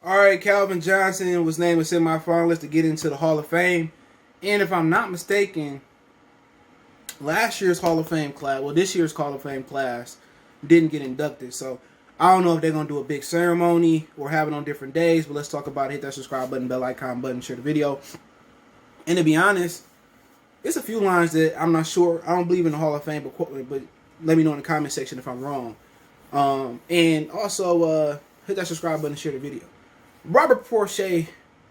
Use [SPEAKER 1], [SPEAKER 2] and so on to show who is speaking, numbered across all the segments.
[SPEAKER 1] All right, Calvin Johnson was named a semifinalist to get into the Hall of Fame. And if I'm not mistaken, last year's Hall of Fame class, this year's Hall of Fame class didn't get inducted. So I don't know if they're going to do a big ceremony or have it on different days, but let's talk about it. Hit that subscribe button, bell icon button, share the video. And to be honest, there's a few lines that I'm not sure. I don't believe in the Hall of Fame, but let me know in the comment section if I'm wrong. And also, hit that subscribe button and share the video. Robert Porsche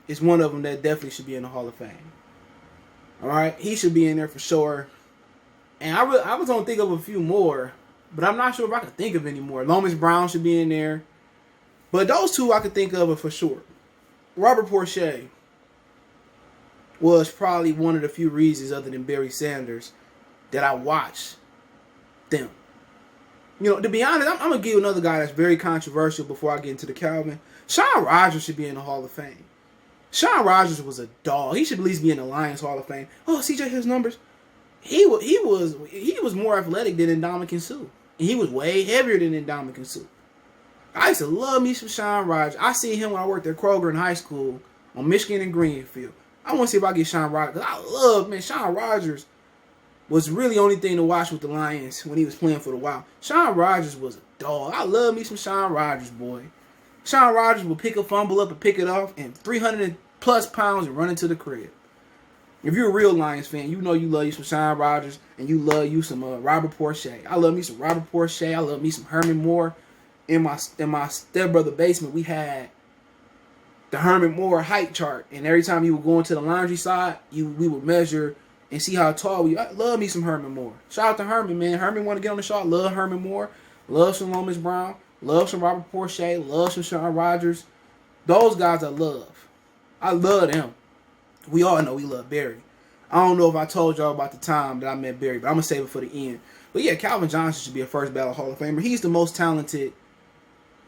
[SPEAKER 1] is one of them that definitely should be in the Hall of Fame. All right, he should be in there for sure. And I was gonna think of a few more, but I'm not sure if I can think of any more. Lomas Brown should be in there, but those two I could think of for sure. Robert Porsche was probably one of the few reasons, other than Barry Sanders, that I watched them. You know, to be honest, I'm going to give you another guy that's very controversial before I get into the Calvin. Shawn Rogers should be in the Hall of Fame. Shawn Rogers was a dog. He should at least be in the Lions Hall of Fame. Oh, CJ, his numbers. He was more athletic than Ndamukong Suh. And he was way heavier than Ndamukong Suh. I used to love me some Shawn Rogers. I seen him when I worked at Kroger in high school on Michigan and Greenfield. I want to see if I get Shawn Rogers. I love, Shawn Rogers was really the only thing to watch with the Lions when he was playing for the Wild. Shawn Rogers was a dog. I love me some Shawn Rogers, boy. Shawn Rogers will pick a fumble up and pick it off and 300 plus pounds and run into the crib. If you're a real Lions fan, you know you love you some Shawn Rogers and you love you some Robert Porsche. I love me some Robert Porsche. I love me some Herman Moore. In my stepbrother basement, we had the Herman Moore height chart, and every time you would go into the laundry side, we would measure and see how tall we. I love me some Herman Moore. Shout out to Herman, man. Herman want to get on the show. I love Herman Moore. Love some Lomas Brown. Love some Robert Porsche. Love some Shawn Rogers. Those guys I love. I love them. We all know we love Barry. I don't know if I told y'all about the time that I met Barry, but I'm going to save it for the end. But yeah, Calvin Johnson should be a first ballot Hall of Famer. He's the most talented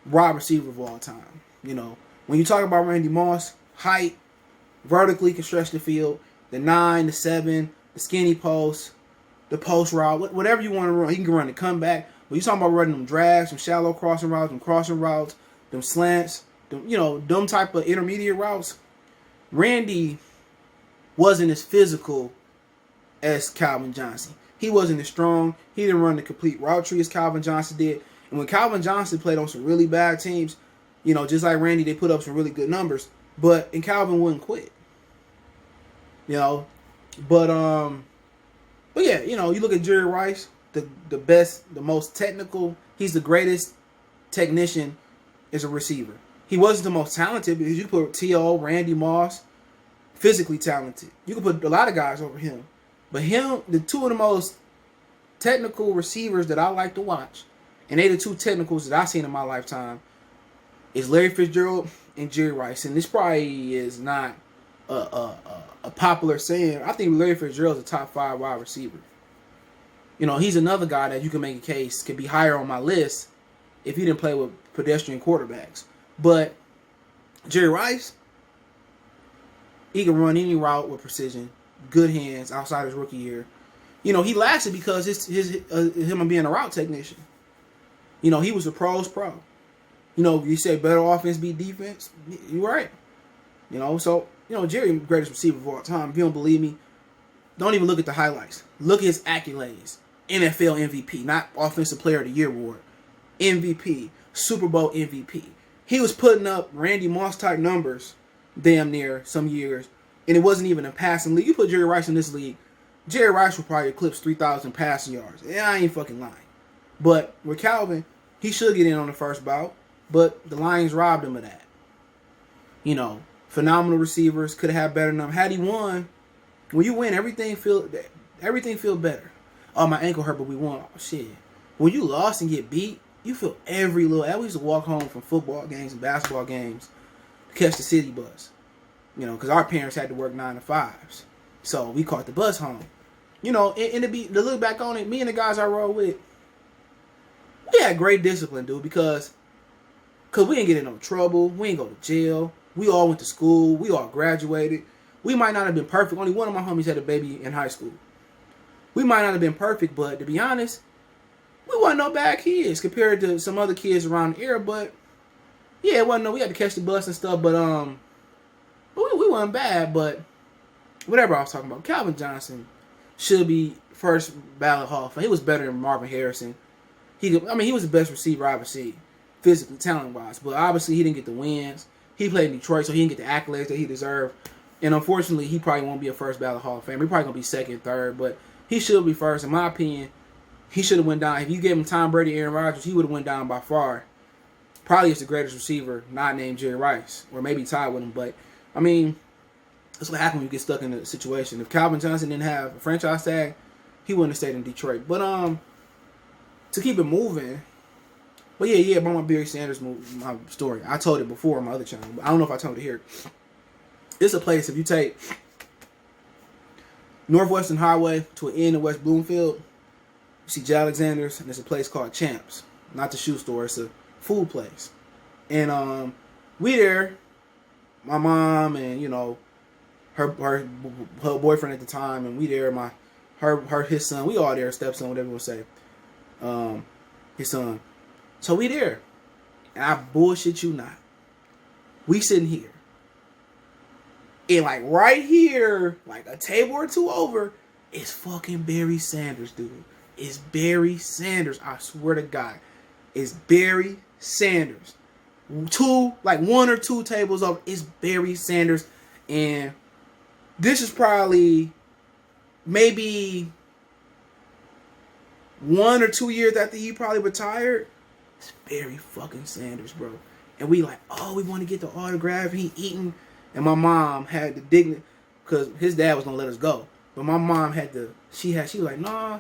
[SPEAKER 1] wide receiver of all time. You know, when you talk about Randy Moss, height, vertically can stretch the field, the 9, the 7, the skinny post, the post route, whatever you want to run. He can run the comeback. But you talking about running them drags, some shallow crossing routes, them slants, them type of intermediate routes. Randy wasn't as physical as Calvin Johnson. He wasn't as strong. He didn't run the complete route tree as Calvin Johnson did. And when Calvin Johnson played on some really bad teams, just like Randy, they put up some really good numbers. And Calvin wouldn't quit. But yeah, you look at Jerry Rice, the best, the most technical. He's the greatest technician as a receiver. He wasn't the most talented because you put T.O., Randy Moss, physically talented. You could put a lot of guys over him. But the two of the most technical receivers that I like to watch, and they the two technicals that I've seen in my lifetime, is Larry Fitzgerald and Jerry Rice. And this probably is not a popular saying. I think Larry Fitzgerald is a top 5 wide receiver. He's another guy that you can make a case could be higher on my list if he didn't play with pedestrian quarterbacks. But Jerry Rice, he can run any route with precision, good hands outside his rookie year. He lasted because him being a route technician. He was a pro's pro. You say better offense beat defense. You're right. So Jerry, greatest receiver of all time. If you don't believe me, don't even look at the highlights. Look at his accolades. NFL MVP, not Offensive Player of the Year award. MVP, Super Bowl MVP. He was putting up Randy Moss type numbers damn near some years, and it wasn't even a passing league. You put Jerry Rice in this league, Jerry Rice will probably eclipse 3,000 passing yards. Yeah, I ain't fucking lying. But with Calvin, he should get in on the first bout, but the Lions robbed him of that. Phenomenal receivers, could have had better numbers. Had he won, when you win, everything feel better. Oh, my ankle hurt, but we won. Oh, shit. When you lost and get beat, you feel every little. I used to walk home from football games and basketball games to catch the city bus. Because our parents had to work 9 to 5s. So we caught the bus home. And to look back on it, me and the guys I rode with, we had great discipline, dude, because we didn't get in no trouble. We didn't go to jail. We all went to school. We all graduated. We might not have been perfect. Only one of my homies had a baby in high school. We might not have been perfect, but to be honest, we wasn't no bad kids compared to some other kids around the era, but Yeah, it wasn't no. We had to catch the bus and stuff, but we wasn't bad. But whatever I was talking about, Calvin Johnson should be first ballot Hall of Fame. He was better than Marvin Harrison. He was the best receiver I ever seen, physically, talent-wise. But obviously, he didn't get the wins. He played in Detroit, so he didn't get the accolades that he deserved. And unfortunately, he probably won't be a first ballot Hall of Fame. He's probably going to be second, third. But he should be first. In my opinion, he should have went down. If you gave him Tom Brady, Aaron Rodgers, he would have went down by far. Probably as the greatest receiver, not named Jerry Rice. Or maybe tied with him. But, I mean, that's what happens when you get stuck in a situation. If Calvin Johnson didn't have a franchise tag, he wouldn't have stayed in Detroit. But, to keep it moving, but yeah, about my Barry Sanders my story. I told it before on my other channel, but I don't know if I told it here. It's a place, if you take Northwestern Highway to an inn in West Bloomfield, you see J. Alexander's, and there's a place called Champs. Not the shoe store, it's a food place. And we there, my mom and, you know, her boyfriend at the time, and we there, his son, we all there, stepson, whatever you want to say. His son. So we there. And I bullshit you not. We sitting here. And like right here, like a table or two over, is fucking Barry Sanders, dude. It's Barry Sanders. I swear to God. It's Barry Sanders. One or two tables over, it's Barry Sanders. And this is probably maybe 1 or 2 years after he probably retired. It's Barry fucking Sanders, bro. And we like, oh, we want to get the autograph. He eating. And my mom had the dignity, because his dad was going to let us go. But my mom she was like, nah,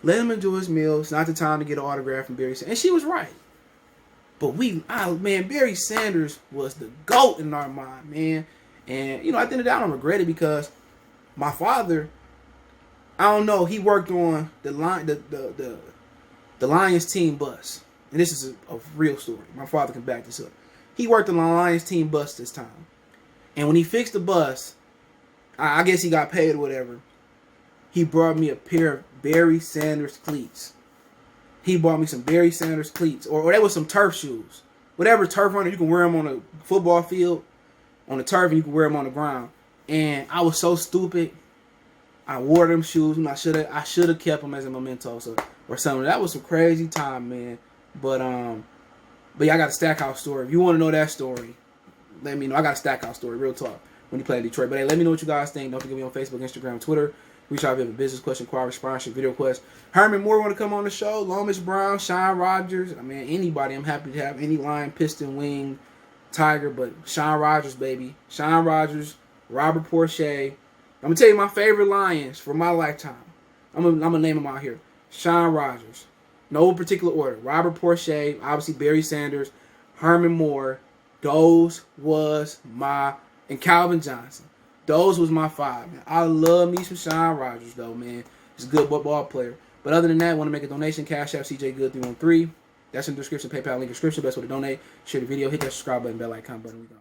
[SPEAKER 1] let him enjoy his meal. It's not the time to get an autograph from Barry Sanders. And she was right. But Barry Sanders was the GOAT in our mind, man. And, you know, at the end of the day, I don't regret it, because my father, I don't know, he worked on the Lions team bus. And this is a real story. My father can back this up. He worked on the Lions team bus this time. And when he fixed the bus, I guess he got paid or whatever, he brought me a pair of Barry Sanders cleats. He bought me some Barry Sanders cleats. Or that was some turf shoes. Whatever turf runner, you can wear them on a football field, on the turf, and you can wear them on the ground. And I was so stupid. I wore them shoes, and I should have kept them as a memento or something. That was some crazy time, man. But yeah, I got a Stackhouse story. If you want to know that story, let me know. I got a Stackhouse story, real talk, when he played Detroit. But hey, let me know what you guys think. Don't forget me on Facebook, Instagram, Twitter. Reach out if you have a business question, inquiry, sponsorship, video request. Herman Moore want to come on the show. Lomas Brown, Sean Rogers. I mean, anybody. I'm happy to have any Lion, Piston, Wing, Tiger. But Sean Rogers, baby. Sean Rogers, Robert Porcher. I'm going to tell you my favorite Lions for my lifetime. I'm going to name them out here. Sean Rogers. No particular order. Robert Porcher, obviously Barry Sanders, Herman Moore. Those was and Calvin Johnson. Those was my 5, man. I love me some Sean Rogers, though, man. He's a good ball player. But other than that, want to make a donation, Cash App, CJ Good 313. That's in the description. PayPal link in the description. Best way to donate. Share the video. Hit that subscribe button, bell icon button. We go.